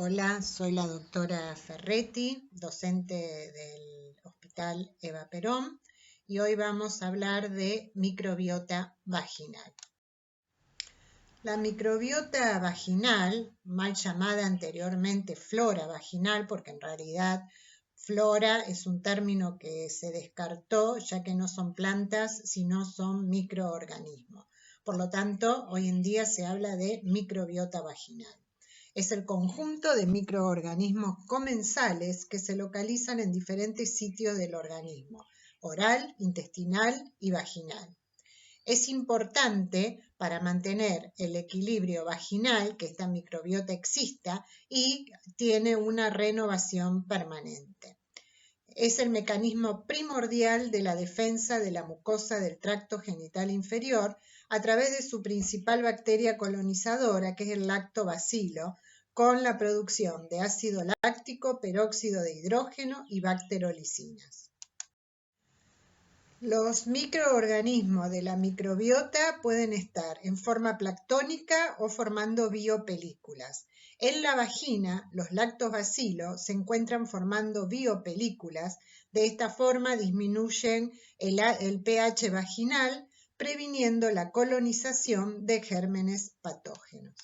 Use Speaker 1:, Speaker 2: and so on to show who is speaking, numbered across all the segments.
Speaker 1: Hola, soy la doctora Ferretti, docente del Hospital Eva Perón, y hoy vamos a hablar de microbiota vaginal. La microbiota vaginal, mal llamada anteriormente flora vaginal, porque en realidad flora es un término que se descartó ya que no son plantas, sino son microorganismos. Por lo tanto, hoy en día se habla de microbiota vaginal. Es el conjunto de microorganismos comensales que se localizan en diferentes sitios del organismo, oral, intestinal y vaginal. Es importante para mantener el equilibrio vaginal que esta microbiota exista y tiene una renovación permanente. Es el mecanismo primordial de la defensa de la mucosa del tracto genital inferior a través de su principal bacteria colonizadora, que es el lactobacilo, con la producción de ácido láctico, peróxido de hidrógeno y bacterolicinas. Los microorganismos de la microbiota pueden estar en forma planctónica o formando biopelículas. En la vagina, los lactobacilos se encuentran formando biopelículas. De esta forma disminuyen el pH vaginal, previniendo la colonización de gérmenes patógenos.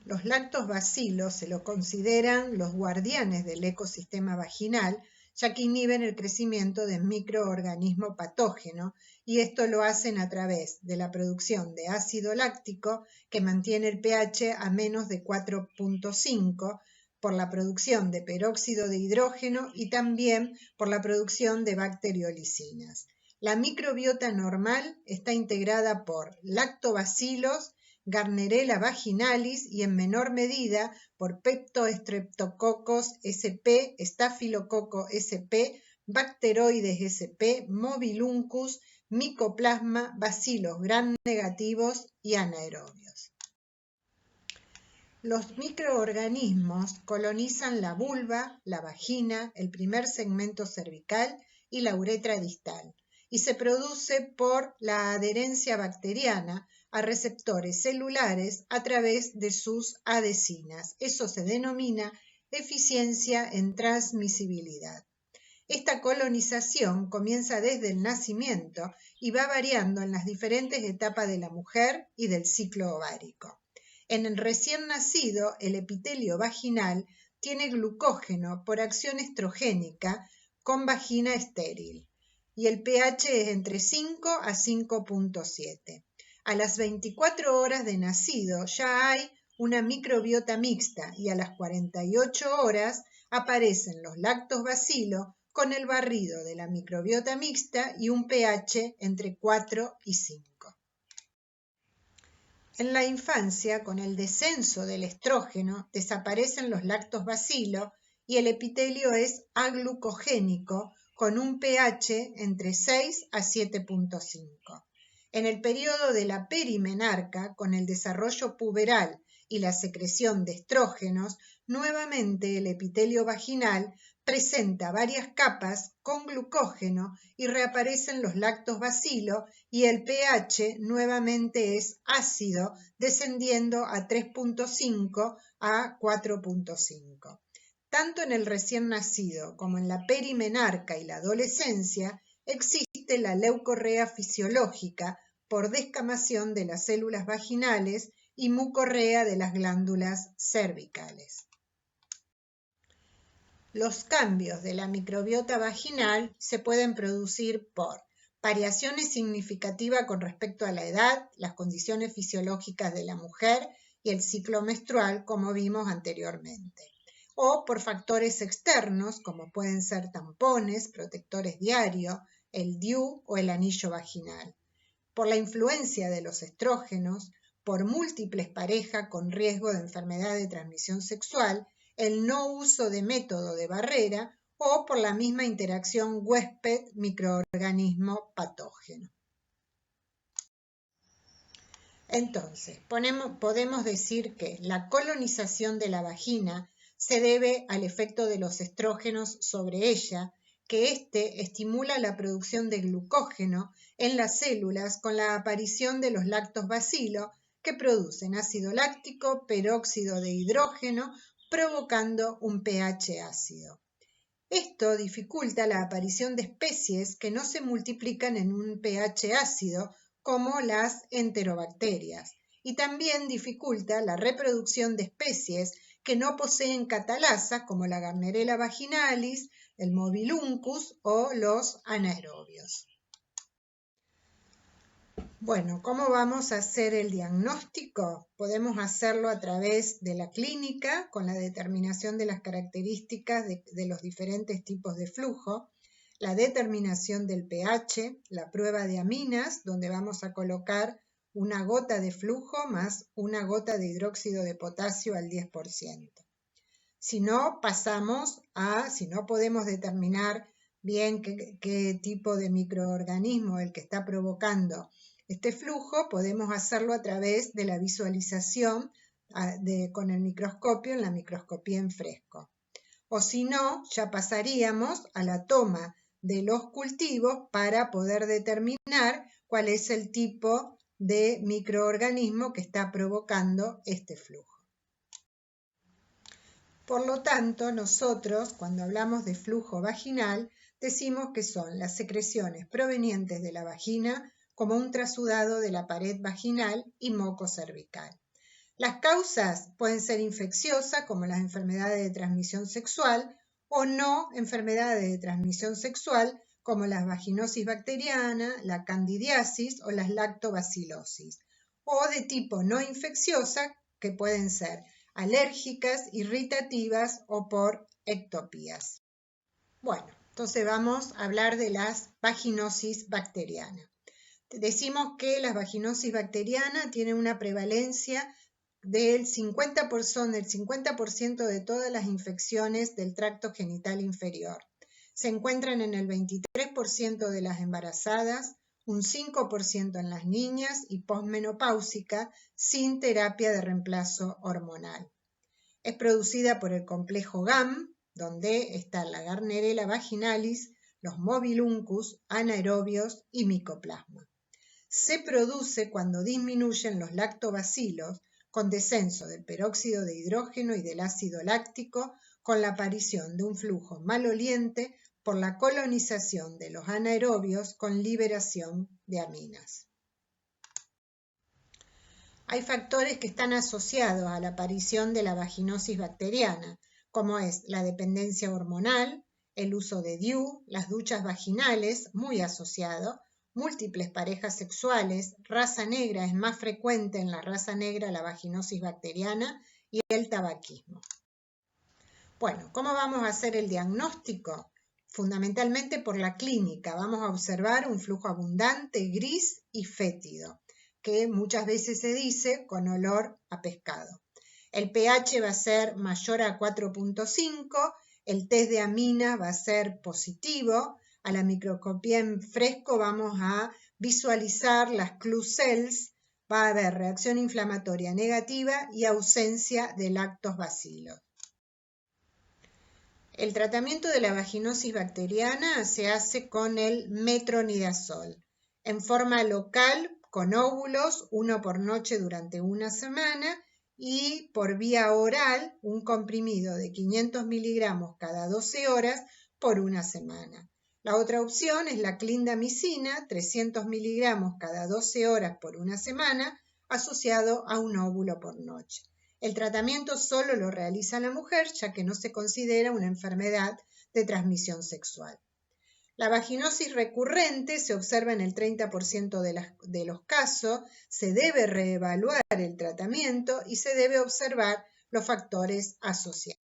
Speaker 1: Los lactobacilos se lo consideran los guardianes del ecosistema vaginal, ya que inhiben el crecimiento de microorganismos patógenos y esto lo hacen a través de la producción de ácido láctico que mantiene el pH a menos de 4.5, por la producción de peróxido de hidrógeno y también por la producción de bacteriolicinas. La microbiota normal está integrada por lactobacilos, Gardnerella vaginalis y en menor medida por Peptostreptococcus sp, Staphylococcus sp, Bacteroides sp, Mobiluncus, Mycoplasma, bacilos gram negativos y anaerobios. Los microorganismos colonizan la vulva, la vagina, el primer segmento cervical y la uretra distal, y se produce por la adherencia bacteriana a receptores celulares a través de sus adhesinas. Eso se denomina eficiencia en transmisibilidad. Esta colonización comienza desde el nacimiento y va variando en las diferentes etapas de la mujer y del ciclo ovárico. En el recién nacido, el epitelio vaginal tiene glucógeno por acción estrogénica con vagina estéril y el pH es entre 5 a 5.7. A las 24 horas de nacido ya hay una microbiota mixta y a las 48 horas aparecen los lactobacilos con el barrido de la microbiota mixta y un pH entre 4 y 5. En la infancia, con el descenso del estrógeno, desaparecen los lactobacilos y el epitelio es aglucogénico con un pH entre 6 a 7.5. En el periodo de la perimenarca, con el desarrollo puberal y la secreción de estrógenos, nuevamente el epitelio vaginal presenta varias capas con glucógeno y reaparecen los lactobacilos y el pH nuevamente es ácido, descendiendo a 3.5 a 4.5. Tanto en el recién nacido como en la perimenarca y la adolescencia existe la leucorrea fisiológica por descamación de las células vaginales y mucorrea de las glándulas cervicales. Los cambios de la microbiota vaginal se pueden producir por variaciones significativas con respecto a la edad, las condiciones fisiológicas de la mujer y el ciclo menstrual, como vimos anteriormente, o por factores externos, como pueden ser tampones, protectores diarios, el DIU o el anillo vaginal, por la influencia de los estrógenos, por múltiples parejas con riesgo de enfermedad de transmisión sexual, el no uso de método de barrera o por la misma interacción huésped-microorganismo patógeno. Entonces, podemos decir que la colonización de la vagina se debe al efecto de los estrógenos sobre ella, que éste estimula la producción de glucógeno en las células con la aparición de los lactobacillus que producen ácido láctico, peróxido de hidrógeno, provocando un pH ácido. Esto dificulta la aparición de especies que no se multiplican en un pH ácido, como las enterobacterias, y también dificulta la reproducción de especies que no poseen catalasa, como la Gardnerella vaginalis, el Mobiluncus o los anaerobios. Bueno, ¿cómo vamos a hacer el diagnóstico? Podemos hacerlo a través de la clínica, con la determinación de las características de los diferentes tipos de flujo, la determinación del pH, la prueba de aminas, donde vamos a colocar una gota de flujo más una gota de hidróxido de potasio al 10%. Si no, si no podemos determinar bien qué tipo de microorganismo es el que está provocando este flujo, podemos hacerlo a través de la visualización con el microscopio en la microscopía en fresco. O si no, ya pasaríamos a la toma de los cultivos para poder determinar cuál es el tipo de microorganismo que está provocando este flujo. Por lo tanto, nosotros, cuando hablamos de flujo vaginal, decimos que son las secreciones provenientes de la vagina, como un trasudado de la pared vaginal y moco cervical. Las causas pueden ser infecciosas, como las enfermedades de transmisión sexual, o no enfermedades de transmisión sexual, como la vaginosis bacteriana, la candidiasis o las lactobacilosis, o de tipo no infecciosa, que pueden ser alérgicas, irritativas o por ectopías. Bueno, entonces vamos a hablar de las vaginosis bacterianas. Decimos que las vaginosis bacterianas tienen una prevalencia del 50% de todas las infecciones del tracto genital inferior. Se encuentran en el 23% de las embarazadas, un 5% en las niñas y posmenopáusica sin terapia de reemplazo hormonal. Es producida por el complejo GAM, donde está la Gardnerella vaginalis, los Mobiluncus, anaerobios y micoplasma. Se produce cuando disminuyen los lactobacilos con descenso del peróxido de hidrógeno y del ácido láctico, con la aparición de un flujo maloliente por la colonización de los anaerobios con liberación de aminas. Hay factores que están asociados a la aparición de la vaginosis bacteriana, como es la dependencia hormonal, el uso de DIU, las duchas vaginales, muy asociado, múltiples parejas sexuales, raza negra, es más frecuente en la raza negra la vaginosis bacteriana, y el tabaquismo. Bueno, ¿cómo vamos a hacer el diagnóstico? Fundamentalmente por la clínica. Vamos a observar un flujo abundante, gris y fétido, que muchas veces se dice con olor a pescado. El pH va a ser mayor a 4.5, el test de amina va a ser positivo. A la microscopía en fresco vamos a visualizar las clue cells, va a haber reacción inflamatoria negativa y ausencia de lactobacillus. El tratamiento de la vaginosis bacteriana se hace con el metronidazol, en forma local con óvulos, 1 por noche durante una semana, y por vía oral un comprimido de 500 miligramos cada 12 horas por una semana. La otra opción es la clindamicina, 300 miligramos cada 12 horas por una semana, asociado a un óvulo por noche. El tratamiento solo lo realiza la mujer, ya que no se considera una enfermedad de transmisión sexual. La vaginosis recurrente se observa en el 30% de los casos, se debe reevaluar el tratamiento y se debe observar los factores asociados.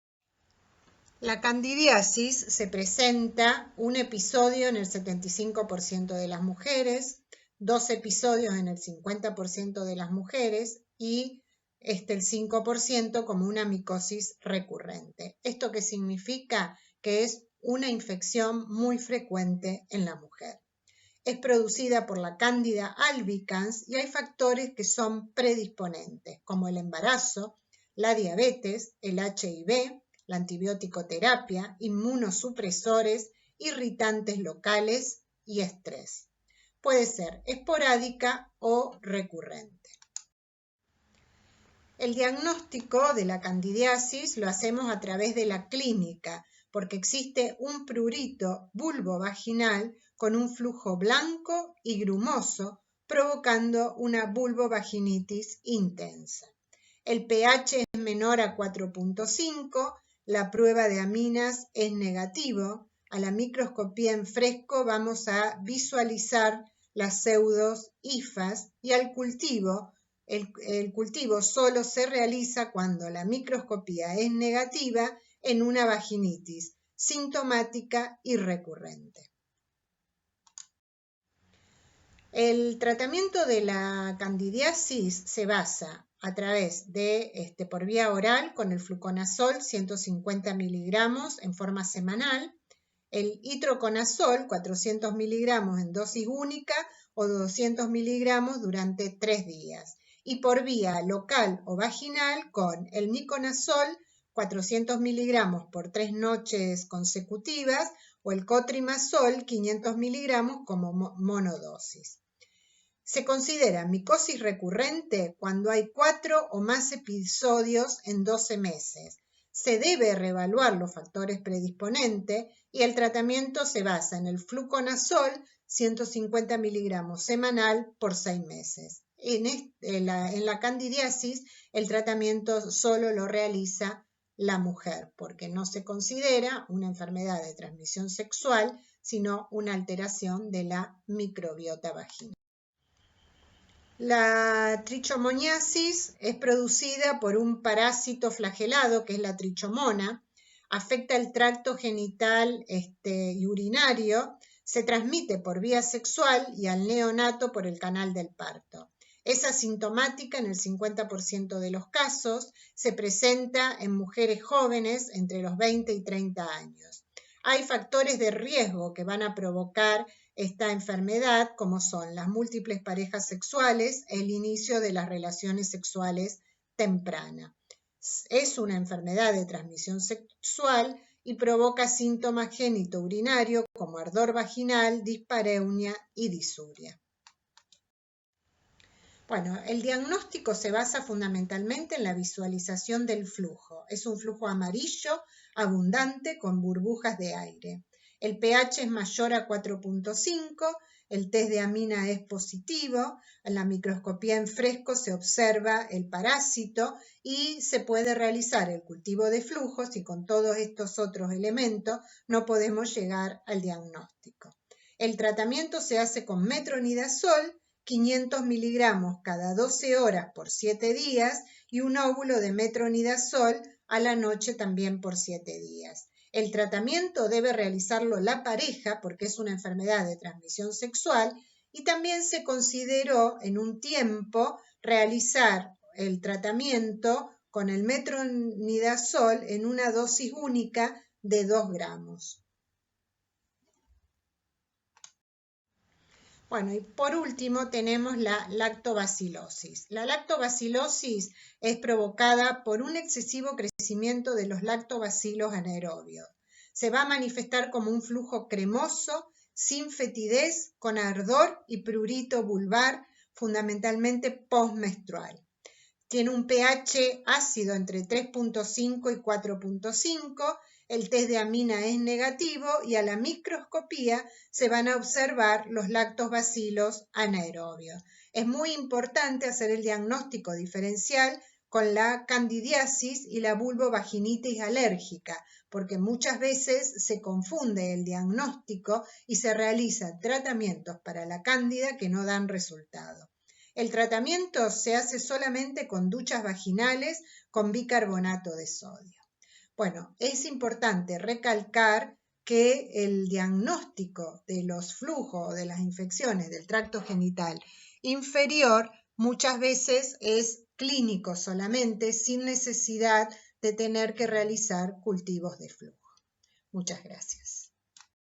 Speaker 1: La candidiasis se presenta un episodio en el 75% de las mujeres, 2 episodios en el 50% de las mujeres y el 5% como una micosis recurrente. ¿Esto qué significa? Que es una infección muy frecuente en la mujer. Es producida por la Candida albicans y hay factores que son predisponentes, como el embarazo, la diabetes, el HIV, la antibiótico terapia, inmunosupresores irritantes locales y estrés. Puede ser esporádica o recurrente. El diagnóstico de la candidiasis lo hacemos a través de la clínica, porque existe un prurito vulvovaginal con un flujo blanco y grumoso, provocando una vulvovaginitis intensa. El pH es menor a 4.5, la prueba de aminas es negativo. A la microscopía en fresco vamos a visualizar las pseudos hifas y al cultivo. El cultivo solo se realiza cuando la microscopía es negativa en una vaginitis sintomática y recurrente. El tratamiento de la candidiasis se basa a través de por vía oral con el fluconazol 150 miligramos en forma semanal, el itraconazol 400 miligramos en dosis única o 200 miligramos durante 3 días, y por vía local o vaginal con el miconazol 400 miligramos por 3 noches consecutivas o el cotrimazol 500 miligramos como monodosis. Se considera micosis recurrente cuando hay 4 o más episodios en 12 meses. Se debe reevaluar los factores predisponentes y el tratamiento se basa en el fluconazol 150 miligramos semanal por 6 meses. En la candidiasis el tratamiento solo lo realiza la mujer porque no se considera una enfermedad de transmisión sexual, sino una alteración de la microbiota vaginal. La trichomoniasis es producida por un parásito flagelado que es la trichomona, afecta el tracto genital y urinario, se transmite por vía sexual y al neonato por el canal del parto. Es asintomática en el 50% de los casos, se presenta en mujeres jóvenes entre los 20 y 30 años. Hay factores de riesgo que van a provocar esta enfermedad, como son las múltiples parejas sexuales, el inicio de las relaciones sexuales temprana. Es una enfermedad de transmisión sexual y provoca síntomas genitourinarios como ardor vaginal, dispareunia y disuria. Bueno, el diagnóstico se basa fundamentalmente en la visualización del flujo. Es un flujo amarillo, abundante, con burbujas de aire. El pH es mayor a 4.5, el test de amina es positivo, en la microscopía en fresco se observa el parásito y se puede realizar el cultivo de flujos y con todos estos otros elementos no podemos llegar al diagnóstico. El tratamiento se hace con metronidazol, 500 miligramos cada 12 horas por 7 días y un óvulo de metronidazol a la noche también por 7 días. El tratamiento debe realizarlo la pareja porque es una enfermedad de transmisión sexual y también se consideró en un tiempo realizar el tratamiento con el metronidazol en una dosis única de 2 gramos. Bueno, y por último tenemos la lactobacilosis. La lactobacilosis es provocada por un excesivo crecimiento de los lactobacilos anaerobios. Se va a manifestar como un flujo cremoso, sin fetidez, con ardor y prurito vulvar, fundamentalmente postmenstrual. Tiene un pH ácido entre 3.5 y 4.5, el test de amina es negativo y a la microscopía se van a observar los lactobacilos anaerobios. Es muy importante hacer el diagnóstico diferencial con la candidiasis y la vulvovaginitis alérgica, porque muchas veces se confunde el diagnóstico y se realizan tratamientos para la cándida que no dan resultado. El tratamiento se hace solamente con duchas vaginales con bicarbonato de sodio. Bueno, es importante recalcar que el diagnóstico de los flujos o de las infecciones del tracto genital inferior muchas veces es clínico solamente, sin necesidad de tener que realizar cultivos de flujo. Muchas gracias.